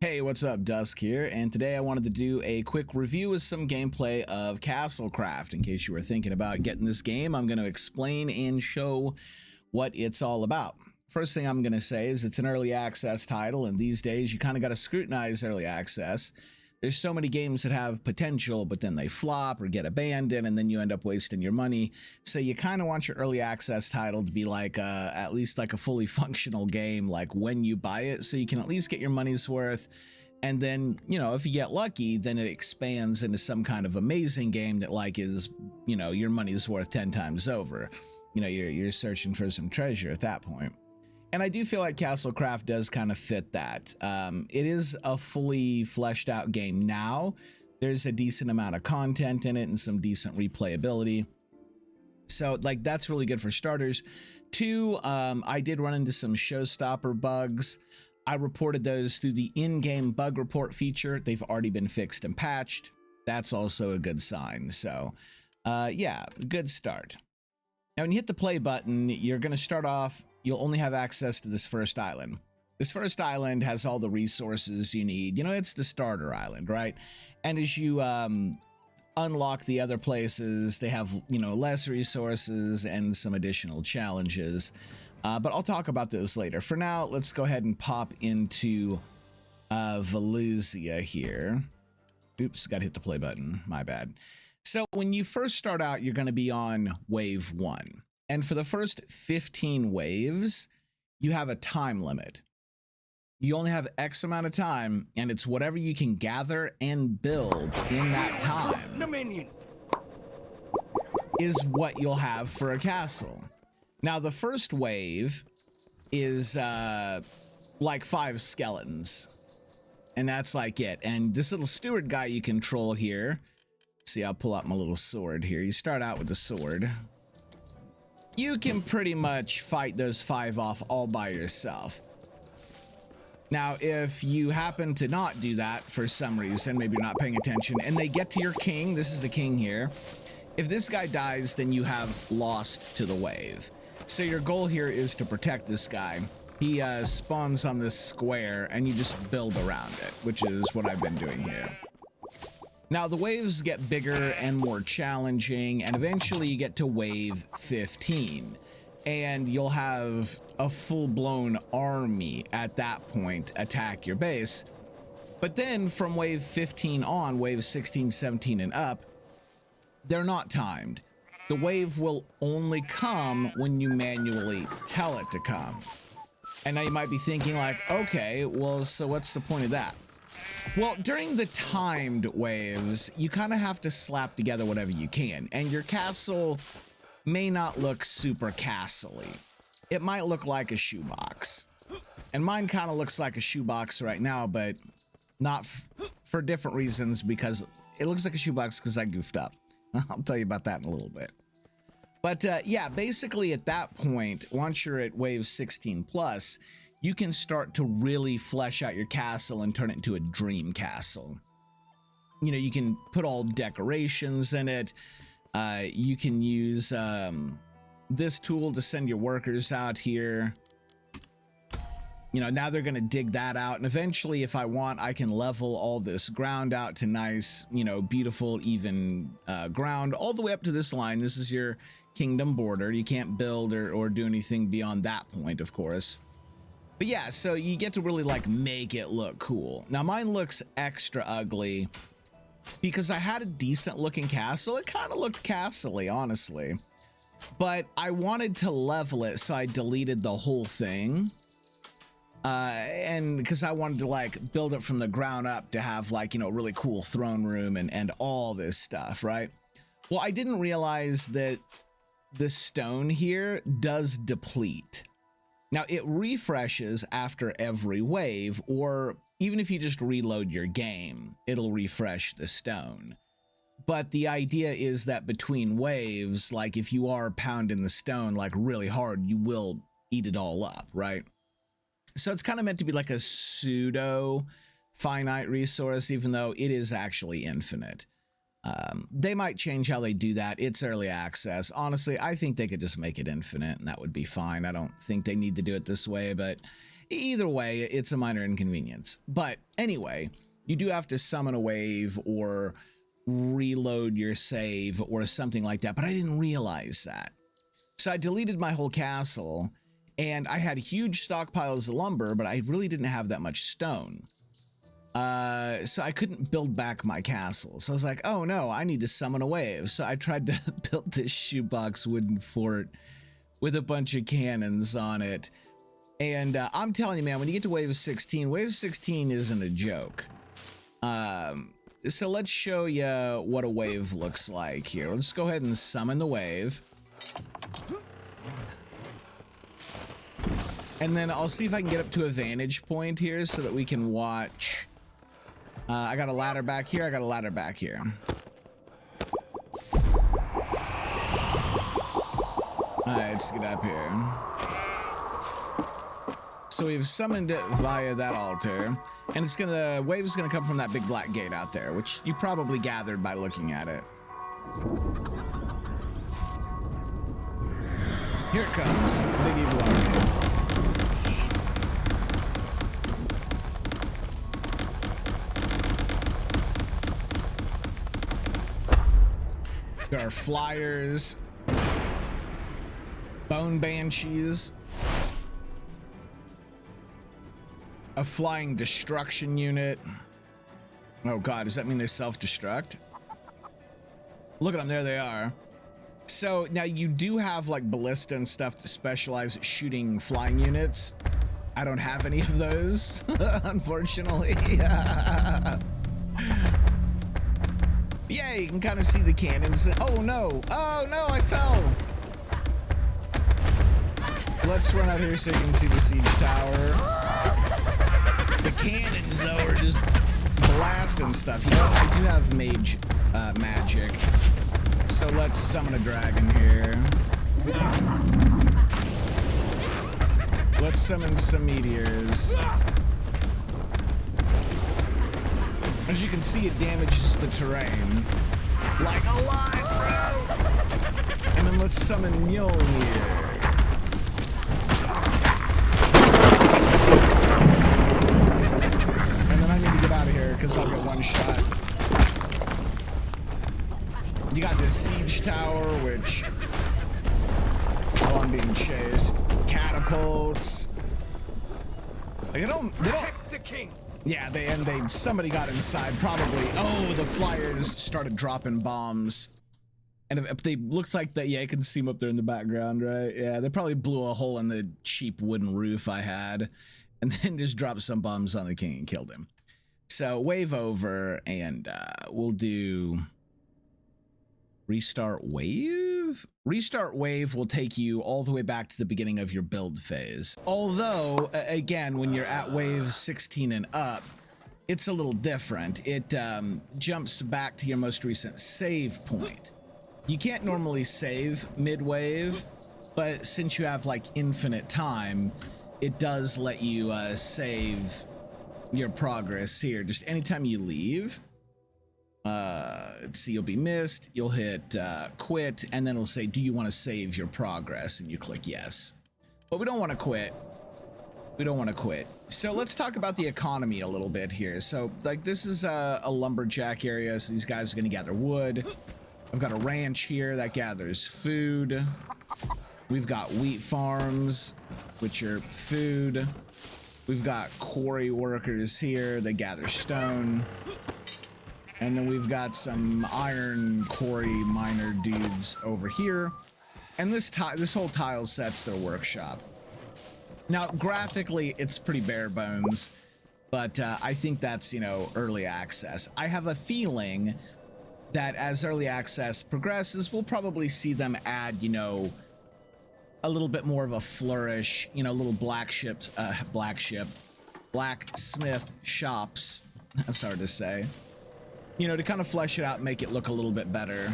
Hey, what's up? Dusk here, and today I wanted to do a quick review with some gameplay of Castlecraft. In case you were thinking about getting this game, I'm going to explain and show what it's all about. First thing I'm going to say is it's an early access title, and these days you kind of got to scrutinize early access. There's so many games that have potential, but then they flop or get abandoned, and then you end up wasting your money. So you kind of want your early access title to be like at least like a fully functional game, like when you buy it, so you can at least get your money's worth. And then, you know, if you get lucky, then it expands into some kind of amazing game that like is, you know, your money's worth 10 times over. You know, you're searching for some treasure at that point. And I do feel like Castlecraft does kind of fit that. It is a fully fleshed out game now. There's a decent amount of content in it and some decent replayability. So like that's really good for starters. Two, I did run into some showstopper bugs. I reported those through the in-game bug report feature. They've already been fixed and patched. That's also a good sign. So yeah, good start. Now, when you hit the play button, you're going to start off, you'll only have access to this first island. This first island has all the resources you need. You know, it's the starter island, right? And as you unlock the other places, they have, you know, less resources and some additional challenges. But I'll talk about those later. For now, let's go ahead and pop into Valusia here. Oops, got to hit the play button. My bad. So when you first start out, you're going to be on wave 1. And for the first 15 waves, you have a time limit. You only have X amount of time, and it's whatever you can gather and build in that time is what you'll have for a castle. Now, the first wave is like 5 skeletons, and that's like it. And this little steward guy you control here, see, I'll pull out my little sword here. You start out with the sword. You can pretty much fight those 5 off all by yourself. Now, if you happen to not do that for some reason, maybe you're not paying attention, and they get to your king, this is the king here. If this guy dies, then you have lost to the wave. So your goal here is to protect this guy. He spawns on this square, and you just build around it, which is what I've been doing here. Now, the waves get bigger and more challenging, and eventually you get to wave 15. And you'll have a full-blown army at that point attack your base. But then from wave 15 on, wave 16, 17, and up, they're not timed. The wave will only come when you manually tell it to come. And now you might be thinking like, okay, well, so what's the point of that? Well, during the timed waves, you kind of have to slap together whatever you can, and your castle may not look super castle-y. It might look like a shoebox. And mine kind of looks like a shoebox right now, but not for different reasons, because it looks like a shoebox because I goofed up. I'll tell you about that in a little bit. But yeah, basically at that point, once you're at wave 16 plus, you can start to really flesh out your castle and turn it into a dream castle. You know, you can put all decorations in it. You can use this tool to send your workers out here. You know, now they're going to dig that out. And eventually, if I want, I can level all this ground out to nice, you know, beautiful, even ground all the way up to this line. This is your kingdom border. You can't build or do anything beyond that point, of course. But yeah, so you get to really like make it look cool. Now mine looks extra ugly because I had a decent looking castle. It kind of looked castle-y, honestly. But I wanted to level it, so I deleted the whole thing. And because I wanted to like build it from the ground up to have like, you know, really cool throne room and all this stuff, right? Well, I didn't realize that the stone here does deplete. Now, it refreshes after every wave, or even if you just reload your game, it'll refresh the stone. But the idea is that between waves, like if you are pounding the stone like really hard, you will eat it all up, right? So it's kind of meant to be like a pseudo finite resource, even though it is actually infinite. They might change how they do that. It's early access. Honestly, I think they could just make it infinite and that would be fine. I don't think they need to do it this way, but Either way, it's a minor inconvenience. But anyway, you do have to summon a wave or reload your save or something like that, but I didn't realize that. So I deleted my whole castle, and I had huge stockpiles of lumber, but I really didn't have that much stone. So I couldn't build back my castle. So I was like, oh no, I need to summon a wave. So I tried to build this shoebox wooden fort with a bunch of cannons on it. And I'm telling you, man, when you get to wave 16 isn't a joke. So let's show you what a wave looks like here. Let's go ahead and summon the wave. And then I'll see if I can get up to a vantage point here so that we can watch. I got a ladder back here. I got a ladder back here. All right, let's get up here. So we've summoned it via that altar, and it's gonna, wave is gonna come from that big black gate out there, which you probably gathered by looking at it. Here it comes, big evil army. There are flyers, bone banshees, a flying destruction unit. Oh god, does that mean they self-destruct? Look at them, there they are. So now you do have like ballista and stuff that specialize at shooting flying units. I don't have any of those, unfortunately. Yeah, you can kind of see the cannons. Oh no, I fell. Let's run out here so you can see the siege tower. The cannons, though, are just blasting stuff. You know, I do have mage magic. So let's summon a dragon here. Let's summon some meteors. As you can see, it damages the terrain. Like a lot, bro! And then let's summon Mjolnir. Out of here because I'll get one shot. You got this siege tower, which I'm being chased. Catapults. They don't. Protect the king. Yeah, somebody got inside probably. Oh, the flyers started dropping bombs, and if they looks like that. Yeah, you can see them up there in the background, right? Yeah, they probably blew a hole in the cheap wooden roof I had, and then just dropped some bombs on the king and killed him. So wave over, and we'll do restart wave. Restart wave will take you all the way back to the beginning of your build phase. Although, again, when you're at wave 16 and up, it's a little different. It jumps back to your most recent save point. You can't normally save mid-wave, but since you have like infinite time, it does let you save your progress here. Just anytime you leave, let's see, you'll be missed, you'll hit quit, and then it'll say, do you want to save your progress? And you click yes. But we don't want to quit. We don't want to quit. So let's talk about the economy a little bit here. So like this is a lumberjack area, so these guys are going to gather wood. I've got a ranch here that gathers food. We've got wheat farms, which are food. We've got quarry workers here. They gather stone. And then we've got some iron quarry miner dudes over here. And this whole tile set's their workshop. Now, graphically, it's pretty bare bones, but I think that's, you know, early access. I have a feeling that as early access progresses, we'll probably see them add, you know, a little bit more of a flourish, you know, little blacksmith shops. That's hard to say. You know, to kind of flesh it out and make it look a little bit better.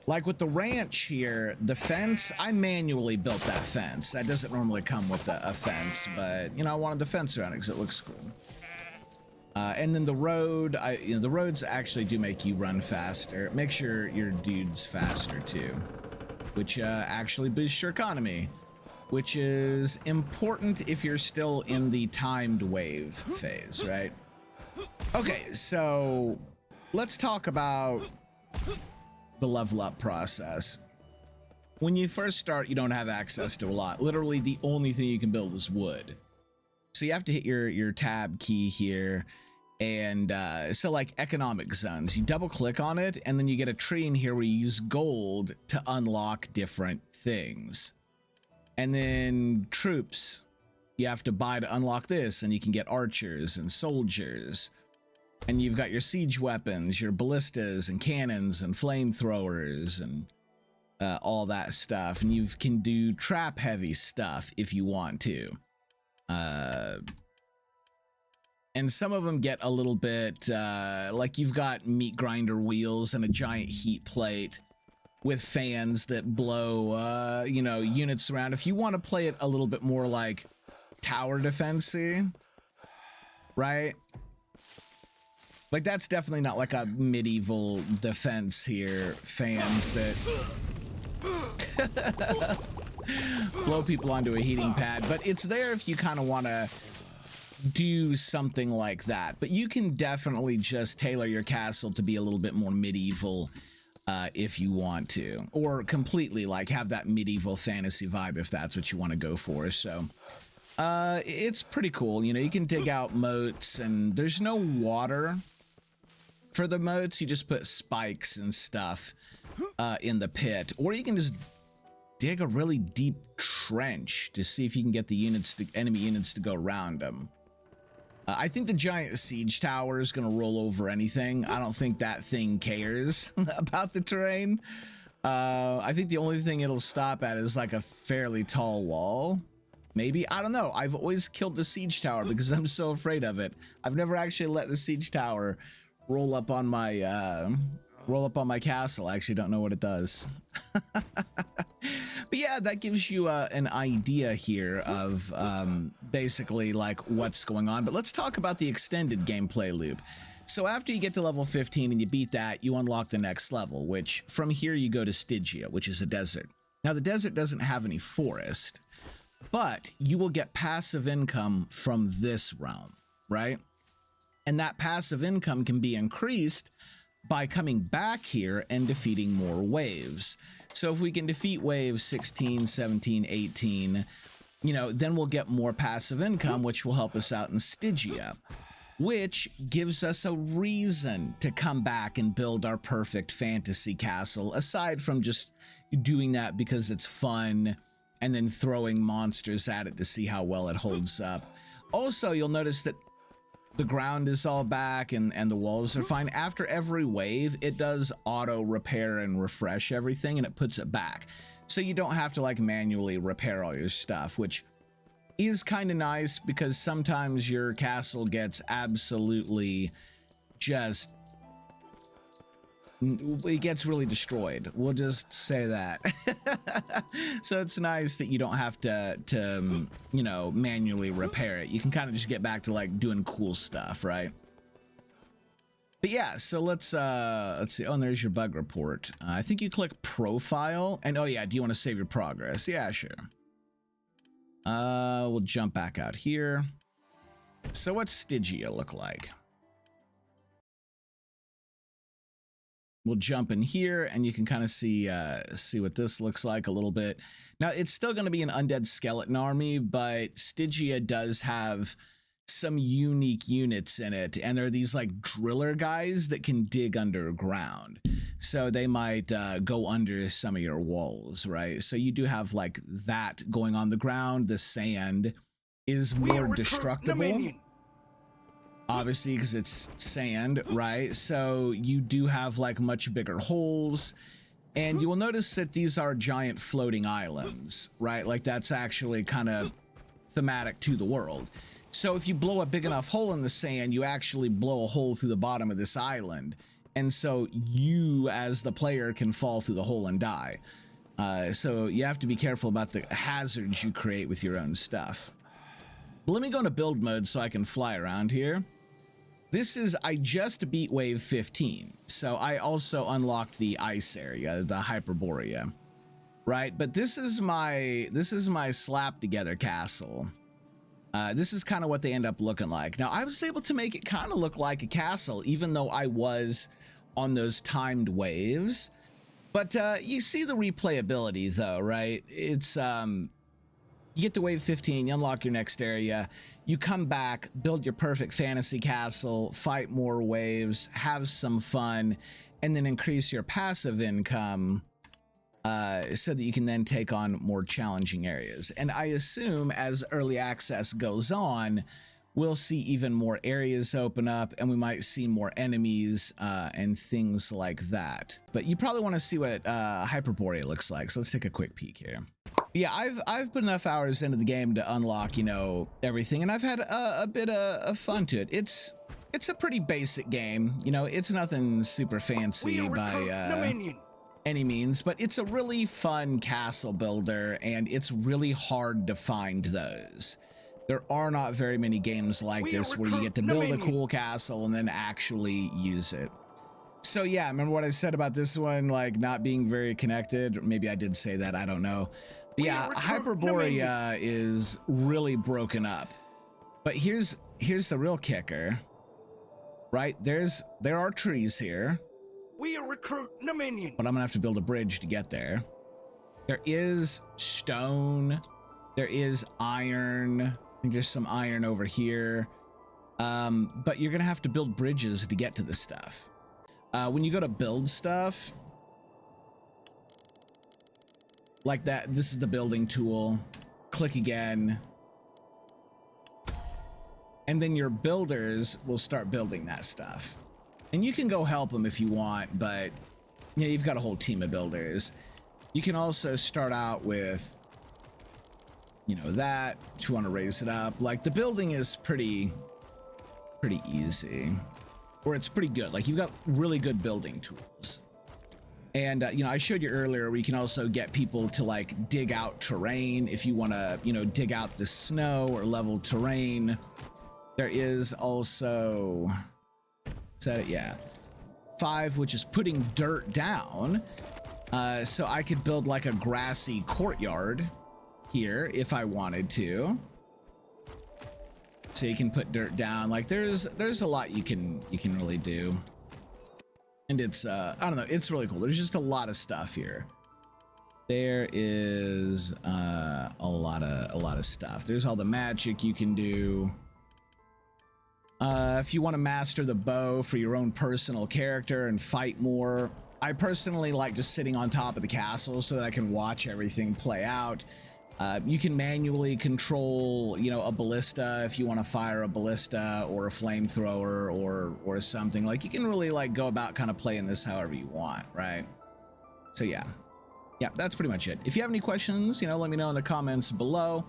Like with the ranch here, the fence, I manually built that fence. That doesn't normally come with a fence, but, you know, I wanted the fence around it because it looks cool. And then the road, you know, the roads actually do make you run faster. Make sure your dude's faster too, which actually boosts your economy, which is important if you're still in the timed wave phase, right? Okay, so let's talk about the level up process. When you first start, you don't have access to a lot. Literally, the only thing you can build is wood. So you have to hit your tab key here. And so like economic zones, you double click on it, and then you get a tree in here where you use gold to unlock different things. And then troops, you have to buy to unlock this, and you can get archers and soldiers. And you've got your siege weapons, your ballistas and cannons and flamethrowers and all that stuff. And you can do trap heavy stuff if you want to. And some of them get a little bit, like you've got meat grinder wheels and a giant heat plate with fans that blow, you know, units around. If you want to play it a little bit more like tower defense-y, right? Like that's definitely not like a medieval defense here. Fans that blow people onto a heating pad, but it's there if you kind of want to do something like that. But you can definitely just tailor your castle to be a little bit more medieval if you want to, or completely like have that medieval fantasy vibe if that's what you want to go for. So it's pretty cool. You know, you can dig out moats, and there's no water for the moats. You just put spikes and stuff in the pit, or you can just dig a really deep trench to see if you can get the enemy units to go around them. I think the giant siege tower is going to roll over anything. I don't think that thing cares about the terrain. I think the only thing it'll stop at is like a fairly tall wall. Maybe. I don't know. I've always killed the siege tower because I'm so afraid of it. I've never actually let the siege tower roll up on my castle. I actually don't know what it does. But yeah, that gives you an idea here of basically like what's going on. But let's talk about the extended gameplay loop. So after you get to level 15 and you beat that, you unlock the next level, which from here you go to Stygia, which is a desert. Now the desert doesn't have any forest, but you will get passive income from this realm, right? And that passive income can be increased by coming back here and defeating more waves. So if we can defeat waves 16, 17, 18, you know, then we'll get more passive income, which will help us out in Stygia, which gives us a reason to come back and build our perfect fantasy castle, aside from just doing that because it's fun and then throwing monsters at it to see how well it holds up. Also, you'll notice that the ground is all back and the walls are fine. After every wave, it does auto repair and refresh everything, and it puts it back. So you don't have to like manually repair all your stuff, which is kind of nice because sometimes your castle gets absolutely just, it gets really destroyed. We'll just say that. So it's nice that you don't have to you know, manually repair it. You can kind of just get back to like doing cool stuff, right? But yeah, so let's see. Oh, and there's your bug report. I think you click profile, and oh yeah, do you want to save your progress? Yeah, sure. We'll jump back out here. So what's Stygia look like? We'll jump in here, and you can kind of see what this looks like a little bit. Now, it's still going to be an undead skeleton army, but Stygia does have some unique units in it, and there are these like driller guys that can dig underground. So they might go under some of your walls, right? So you do have like that going on the ground. The sand is more destructible. Obviously, because it's sand, right? So you do have like much bigger holes, and you will notice that these are giant floating islands, right? Like that's actually kind of thematic to the world. So if you blow a big enough hole in the sand, you actually blow a hole through the bottom of this island, and so you as the player can fall through the hole and die. So you have to be careful about the hazards you create with your own stuff. But let me go into build mode so I can fly around here. This is, I just beat wave 15, so I also unlocked the ice area, the Hyperborea. right? But this is my slap together castle. This is kind of what they end up looking like. Now, I was able to make it kind of look like a castle, even though I was on those timed waves. But you see the replayability, though, right? It's you get to wave 15, you unlock your next area, you come back, build your perfect fantasy castle, fight more waves, have some fun, and then increase your passive income so that you can then take on more challenging areas. And I assume as early access goes on, we'll see even more areas open up, and we might see more enemies and things like that. But you probably want to see what Hyperborea looks like, so let's take a quick peek here. Yeah, I've put enough hours into the game to unlock, you know, everything, and I've had a bit of fun to it. It's a pretty basic game, you know. It's nothing super fancy by any means, but it's a really fun castle builder, and it's really hard to find those. There are not very many games like this where you get to build a cool castle and then actually use it. So yeah, remember what I said about this one, like not being very connected? Or maybe I did say that, I don't know. But yeah, Hyperborea is really broken up. But here's the real kicker, right? There are trees here. We are recruiting a minion. But I'm gonna have to build a bridge to get there. There is stone. There is iron. I think there's some iron over here. But you're gonna have to build bridges to get to this stuff. When you go to build stuff, like that, this is the building tool. Click again. And then your builders will start building that stuff. And you can go help them if you want, but you know, you've got a whole team of builders. You can also start out with, you know, that, if you want to raise it up. Like the building is pretty easy, or it's pretty good. Like you've got really good building tools. And, you know, I showed you earlier where you can also get people to like dig out terrain if you want to, you know, dig out the snow or level terrain. There is also, is that it? Yeah. 5, which is putting dirt down. So I could build like a grassy courtyard here if I wanted to. So you can put dirt down. Like there's a lot you can really do. And it's I don't know, it's really cool. There's just a lot of stuff here. There is a lot of stuff. There's all the magic you can do. If you want to master the bow for your own personal character and fight more, I personally like just sitting on top of the castle so that I can watch everything play out. You can manually control, you know, a ballista if you want to fire a ballista or a flamethrower or something. Like you can really like go about kind of playing this however you want, right? So yeah, that's pretty much it. If you have any questions, you know, let me know in the comments below.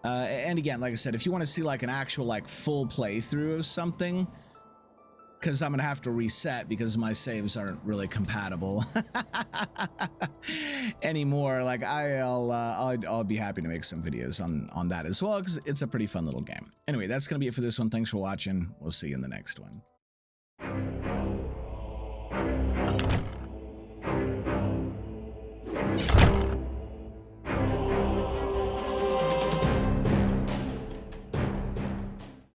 And again, like I said, if you want to see like an actual like full playthrough of something, because I'm gonna have to reset because my saves aren't really compatible anymore. Like I'll be happy to make some videos on that as well, because it's a pretty fun little game. Anyway, that's gonna be it for this one. Thanks for watching. We'll see you in the next one.